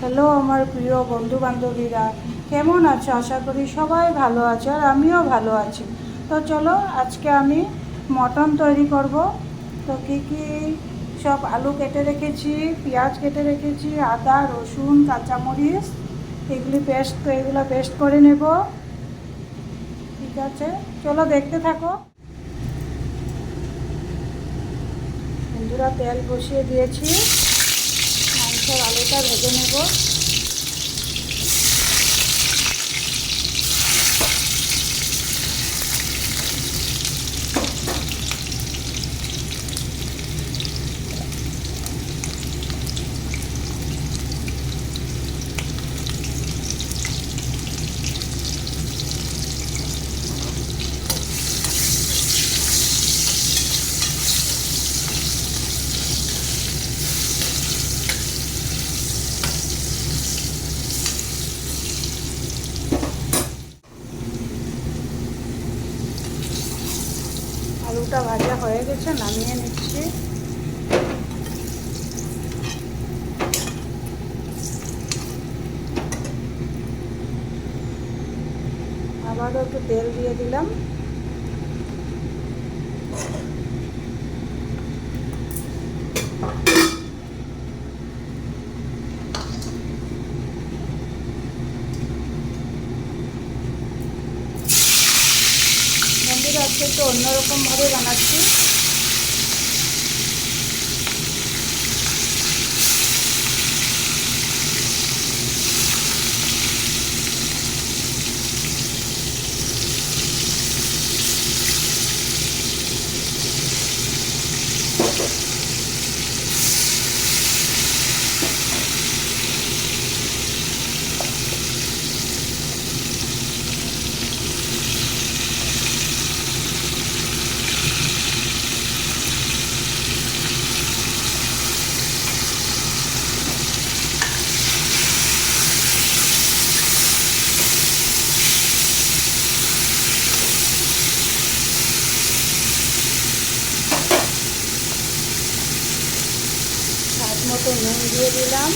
Hello আমার প্রিয় বন্ধু বান্ধবীরা, কেমন আছো? আশা করি সবাই ভালো আছে আর আমিও ভালো আছি। তো চলো আজকে আমি মটন তৈরি করব। তো কী সব আলু কেটে রেখেছি, পেঁয়াজ কেটে রেখেছি, আদা রসুন কাঁচামরিচ এগুলো পেস্ট করে নেব। ঠিক আছে, চলো দেখতে থাকো বন্ধুরা। তেল বসিয়ে দিয়েছি, মাংসের আলুটা ভেজে নেব। আলুটা ভাজা হয়ে গেছে, নামিয়ে নিচ্ছি। আবারও একটু তেল দিয়ে দিলাম। বন্ধুরা আজকে একটু অন্যরকমভাবে বানাচ্ছি। স্বাদ মতো নুন দিয়ে দিলাম,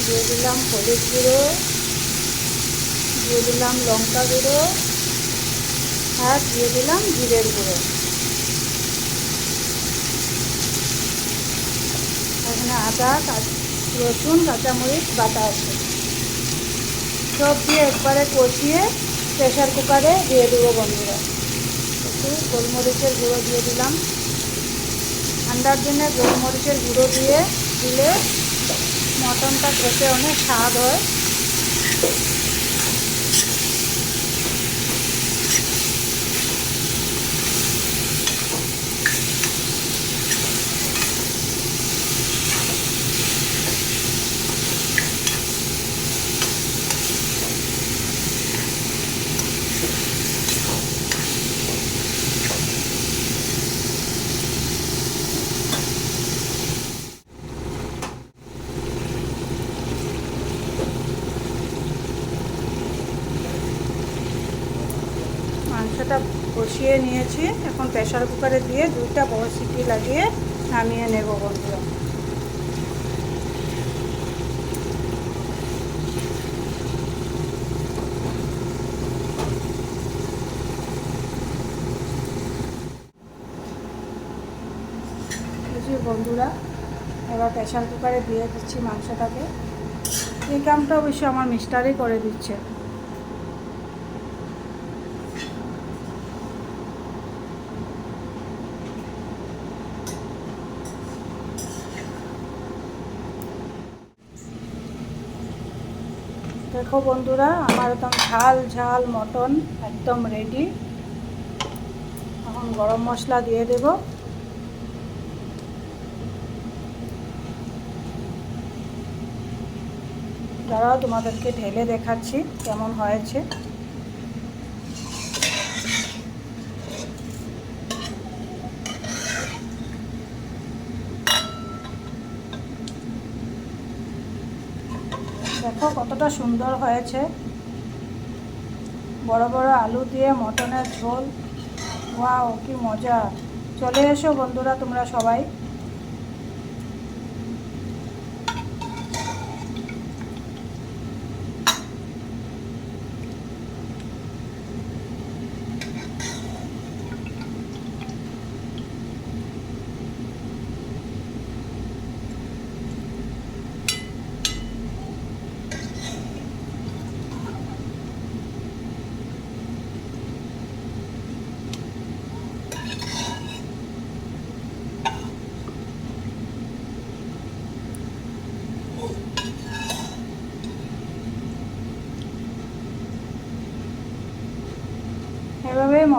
দিয়ে দিলাম হলুদ গুঁড়ো, দিয়ে দিলাম লঙ্কা গুঁড়ো আর দিয়ে দিলাম জিরের গুঁড়ো। এখানে আদা রসুন কাঁচামরিচ বাটা আছে, সব দিয়ে একবারে কষিয়ে প্রেশার কুকারে দিয়ে দেবো বন্ধুরা। একটু গোলমরিচের গুঁড়ো দিয়ে দিলাম। ঠান্ডার দিনে গোলমরিচের গুঁড়ো দিলে মটনটা খেতে অনেক স্বাদ হয়। মাংসটা কষিয়ে নিয়েছি, এখন প্রেশার কুকারে দিয়ে 2টা বড় সিটি লাগিয়ে নামিয়ে নেব বন্ধুরা। বন্ধুরা এবার প্রেশার কুকারে দিয়ে দিচ্ছি মাংসটাকে। এই কামটা অবশ্য আমার মিস্টারই করে দিচ্ছে। দেখো বন্ধুরা, আমার একদম ঝাল ঝাল মটন একদম রেডি। এখন গরম মশলা দিয়ে দেব। দাঁড়াও তোমাদেরকে ঢেলে দেখাচ্ছি কেমন হয়েছে। দেখো কতটা সুন্দর হয়েছে, বড় বড় আলু দিয়ে মটনের ঝোল। ওয়াও কি মজা! চলে এসো বন্ধুরা তোমরা সবাই।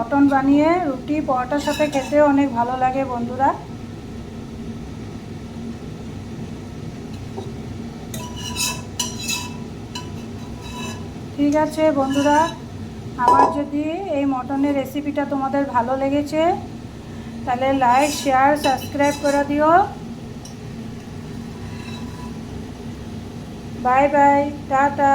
মটন বানিয়ে রুটি পরোটার সাথে খেতে অনেক ভালো লাগে বন্ধুরা। ঠিক আছে বন্ধুরা, আমার যদি এই মটনের রেসিপিটা তোমাদের ভালো লেগেছে তাহলে লাইক শেয়ার সাবস্ক্রাইব করে দিও। Bye bye, tata.